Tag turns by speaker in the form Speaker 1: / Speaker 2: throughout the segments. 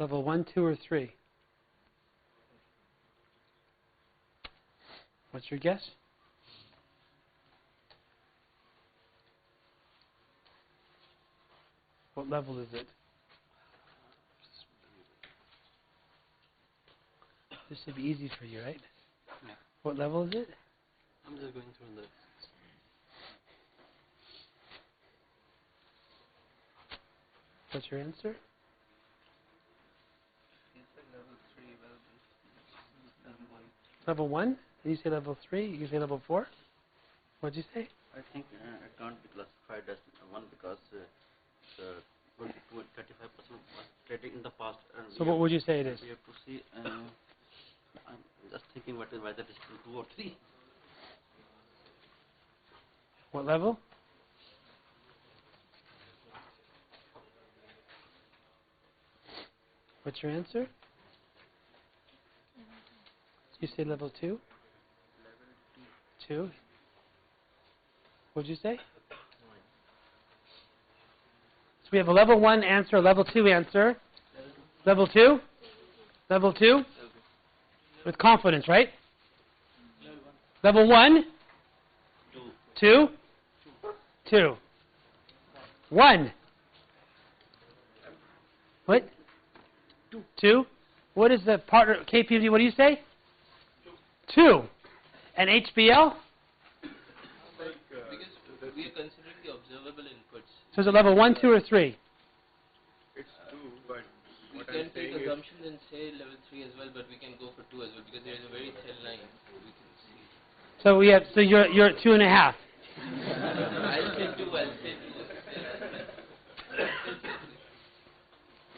Speaker 1: Level 1, 2, or 3? What's your guess? What level is it? This should be easy for you, right?
Speaker 2: Yeah.
Speaker 1: What level is it?
Speaker 2: I'm just going through the...
Speaker 1: What's your answer? Level 1? Did you say level 3? You say level 4? What did you say?
Speaker 2: I think it can't be classified as 1 because 35% was traded in the past.
Speaker 1: So what would you say it is?
Speaker 2: We have to see. I'm just thinking whether it is 2 or 3.
Speaker 1: What level? What's your answer? You say level 2? 2? What did you say? So we have a level 1 answer, a level 2 answer. Level 2? Level 2? With confidence, right? Level 1? 2? 2. 1. What? 2. What is the partner, KPMG, what do you say? 2. And HBL?
Speaker 3: Because we are considering the observable inputs.
Speaker 1: So is it level 1, 2, or 3?
Speaker 4: It's 2, but
Speaker 3: We
Speaker 4: what
Speaker 3: can
Speaker 4: I'm
Speaker 3: take
Speaker 4: saying is...
Speaker 3: assumptions and say level 3 as well, but we can go for 2 as well because there is a very thin line. We can see.
Speaker 1: So we have, so you're at 2.5.
Speaker 3: I'll say 2.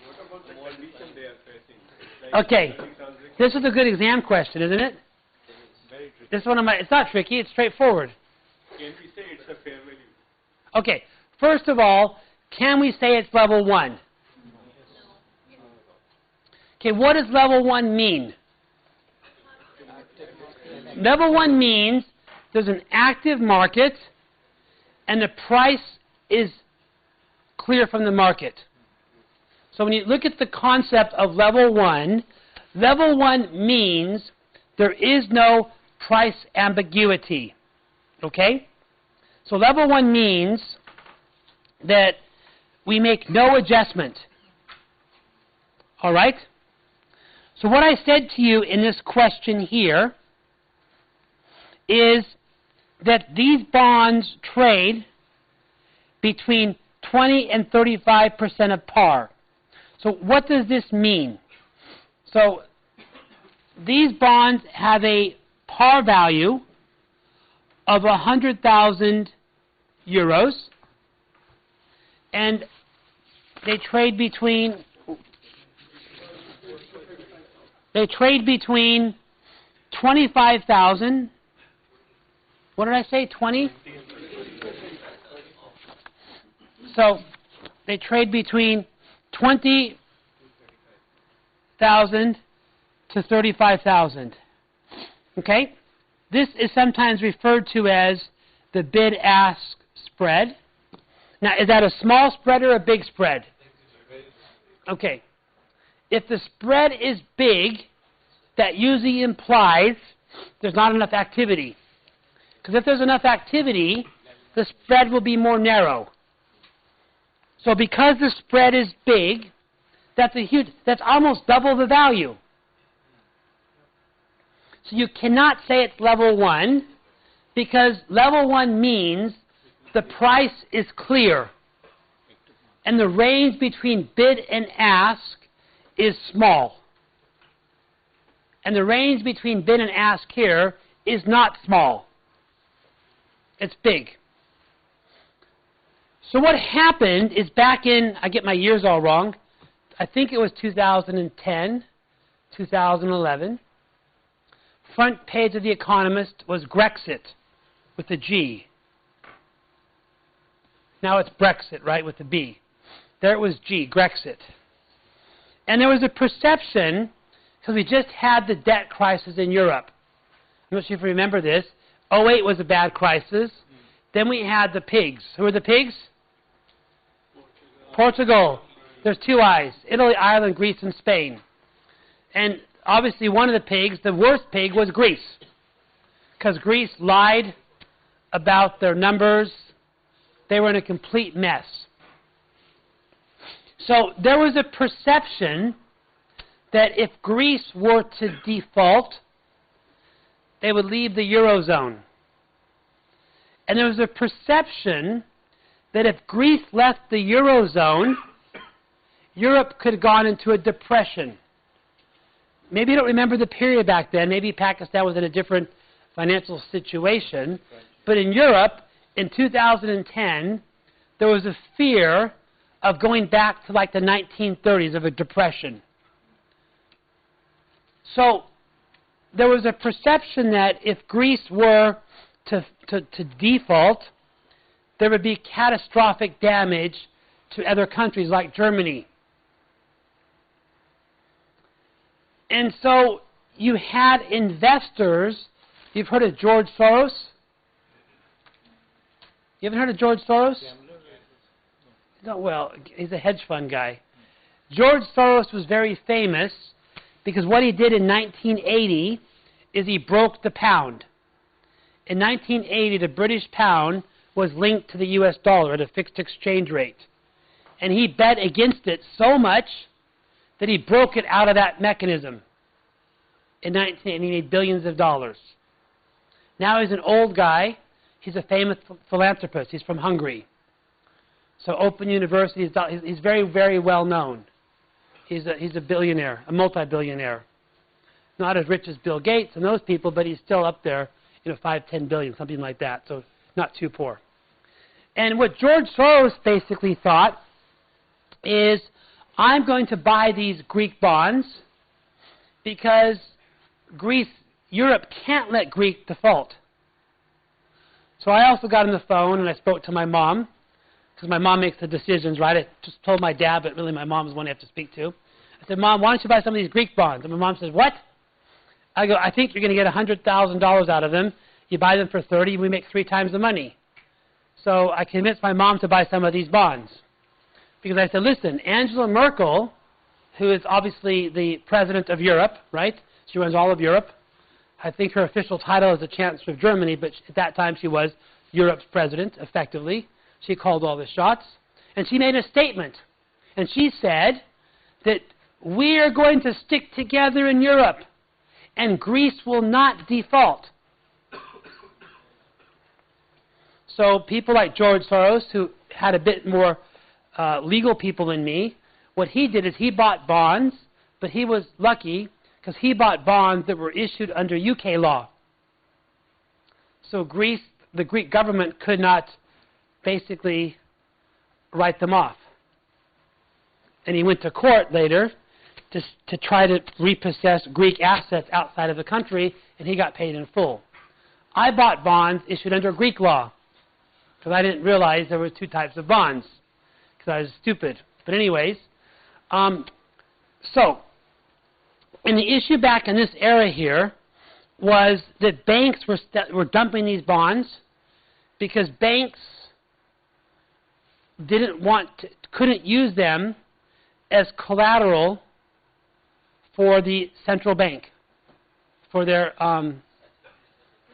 Speaker 4: What about the condition they are facing? It's like
Speaker 1: Okay. This is a good exam question, isn't it?
Speaker 4: very tricky.
Speaker 1: This one of my, it's not tricky, it's straightforward.
Speaker 4: Can we say it's a fair value?
Speaker 1: Okay, first of all, can we say it's level 1? Okay, what does level 1 mean? Level 1 means there's an active market and the price is clear from the market. So when you look at the concept of level 1 means there is no price ambiguity. Okay? So level 1 means that we make no adjustment. All right? So what I said to you in this question here is that these bonds trade between 20 and 35% of par. So what does this mean? So these bonds have a par value of 100,000 euros, and they trade between 25,000. What did I say? 20? So they trade between 20,000 to 35,000. Okay? This is sometimes referred to as the bid-ask spread. Now, is that a small spread or a big spread? Okay. If the spread is big, that usually implies there's not enough activity. Because if there's enough activity, the spread will be more narrow. So because the spread is big, that's almost double the value. So you cannot say it's level 1, because level 1 means the price is clear. And the range between bid and ask is small. And the range between bid and ask here is not small. It's big. So what happened is back in, I get my years all wrong, I think it was 2010, 2011, front page of The Economist was Grexit with a G. Now it's Brexit, right, with a B. There it was G, Grexit. And there was a perception, because we just had the debt crisis in Europe. I'm not sure if you remember this. 2008 was a bad crisis. Then we had the pigs. Who were the pigs? Portugal. There's two I's: Italy, Ireland, Greece, and Spain. And obviously one of the pigs, the worst pig, was Greece. Because Greece lied about their numbers. They were in a complete mess. So there was a perception that if Greece were to default, they would leave the Eurozone. And there was a perception that if Greece left the Eurozone, Europe could have gone into a depression. Maybe you don't remember the period back then. Maybe Pakistan was in a different financial situation. But in Europe, in 2010, there was a fear of going back to like the 1930s, of a depression. So there was a perception that if Greece were to default, there would be catastrophic damage to other countries like Germany. And so you had investors. You've heard of George Soros? You haven't heard of George Soros? No, well, he's a hedge fund guy. George Soros was very famous because what he did in 1980 is he broke the pound. In 1980, the British pound was linked to the US dollar at a fixed exchange rate. And he bet against it so much that he broke it out of that mechanism. In 1980, he made billions of dollars. Now he's an old guy. He's a famous philanthropist. He's from Hungary. So Open University, he's very, very well known. He's a billionaire, a multi-billionaire. Not as rich as Bill Gates and those people, but he's still up there, 5, 10 billion, something like that. So not too poor. And what George Soros basically thought is, I'm going to buy these Greek bonds because Europe can't let Greece default. So I also got on the phone and I spoke to my mom, because my mom makes the decisions, right? I just told my dad, but really my mom is the one I have to speak to. I said, Mom, why don't you buy some of these Greek bonds? And my mom says, what? I go, I think you're going to get $100,000 out of them. You buy them for 30, we make 3 times the money. So I convinced my mom to buy some of these bonds. Because I said, listen, Angela Merkel, who is obviously the president of Europe, right? She runs all of Europe. I think her official title is the Chancellor of Germany, but at that time she was Europe's president, effectively. She called all the shots. And she made a statement. And she said that we are going to stick together in Europe, and Greece will not default. So people like George Soros, who had a bit more legal people than me, what he did is he bought bonds, but he was lucky because he bought bonds that were issued under UK law. So Greece, the Greek government could not basically write them off. And he went to court later to try to repossess Greek assets outside of the country, and he got paid in full. I bought bonds issued under Greek law because I didn't realize there were 2 types of bonds because I was stupid. But anyways, so, and the issue back in this era here was that banks were dumping these bonds because banks couldn't use them as collateral for the central bank, for their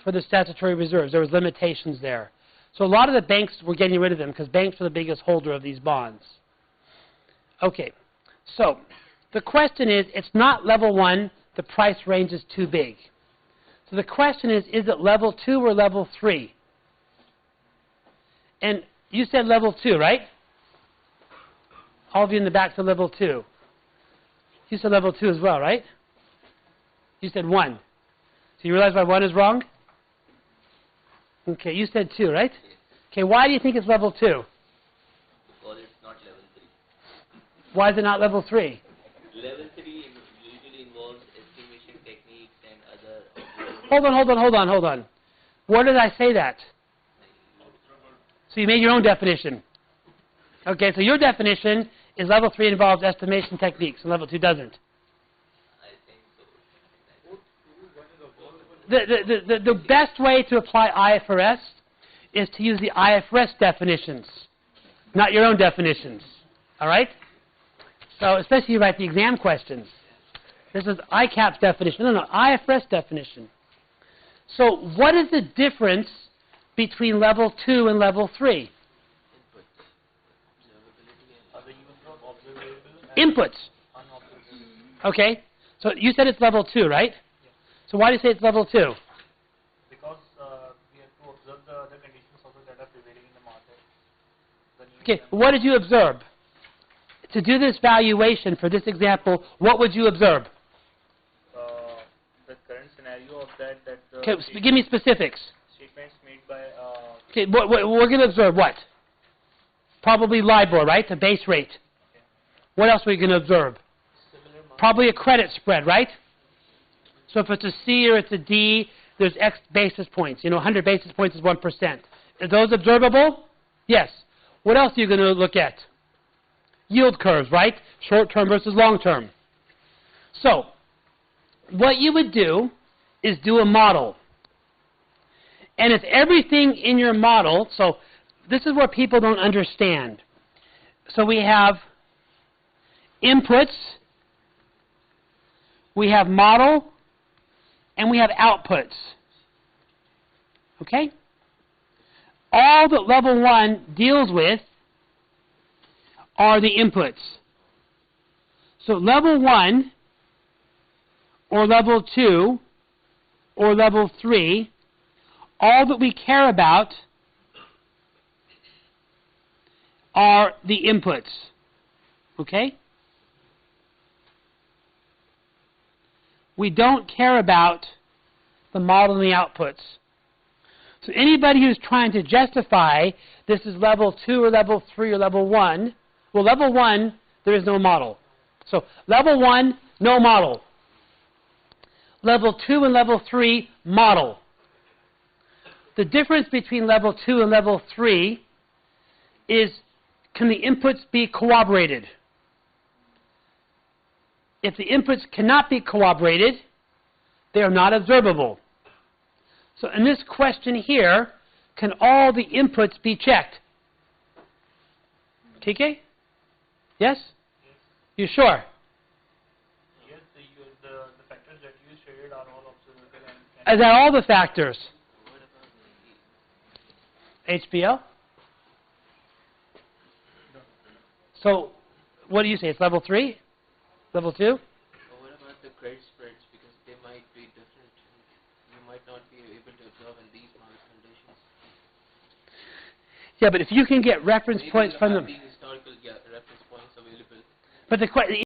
Speaker 1: for the statutory reserves. There was limitations there. So a lot of the banks were getting rid of them because banks were the biggest holder of these bonds. Okay, so the question is, it's not level 1, the price range is too big. So the question is it level 2 or level 3? And you said level 2, right? All of you in the back said level 2. You said level 2 as well, right? You said 1. So you realize why 1 is wrong? Okay, you said 2, right? Okay, why do you think it's level 2?
Speaker 3: Because it's not level 3.
Speaker 1: Why is it not level 3?
Speaker 3: Level 3 usually involves estimation techniques and other...
Speaker 1: Hold on. Where did I say that? So you made your own definition. Okay, so your definition is level 3 involves estimation techniques, and level 2 doesn't.
Speaker 3: I think so.
Speaker 1: The best way to apply IFRS is to use the IFRS definitions, not your own definitions. All right? So especially you write the exam questions. This is ICAP's definition. No, IFRS definition. So what is the difference between level 2 and level 3? Inputs. Okay. So you said it's level 2, right? So why do you say it's level 2?
Speaker 5: Because we have to observe the other conditions also that are prevailing in the market.
Speaker 1: Okay, what did you observe? To do this valuation for this example, what would you observe?
Speaker 5: The current scenario of that the
Speaker 1: Okay, give me specifics.
Speaker 5: statements made by
Speaker 1: Okay, we're going to observe what? Probably LIBOR, right? The base rate. What else are we going to observe? Probably a credit spread, right? So if it's a C or it's a D, there's X basis points. 100 basis points is 1%. Are those observable? Yes. What else are you going to look at? Yield curves, right? Short-term versus long-term. So, what you would do is do a model. And if everything in your model, so this is where people don't understand. So we have inputs, we have model, and we have outputs. Okay? All that level 1 deals with are the inputs. So level 1 or level 2 or level 3, all that we care about are the inputs. Okay? We don't care about the model and the outputs. So anybody who's trying to justify this is level 2 or level 3 or level 1, well, level 1, there is no model. So level 1, no model. Level 2 and level 3, model. The difference between level 2 and level 3 is, can the inputs be corroborated? If the inputs cannot be corroborated, they are not observable. So in this question here, can all the inputs be checked? TK? Yes? You sure?
Speaker 5: yes, the factors that you shared are all observable and
Speaker 1: Is that all the factors? HBO? So, what do you say? It's level 3? Level 2?
Speaker 3: Or what about the credit spreads? Because they might be different. You might not be able to observe in these market conditions.
Speaker 1: Yeah, but if you can get reference
Speaker 3: Maybe
Speaker 1: points
Speaker 3: you
Speaker 1: from
Speaker 3: have
Speaker 1: them.
Speaker 3: these historical reference points available.
Speaker 1: But the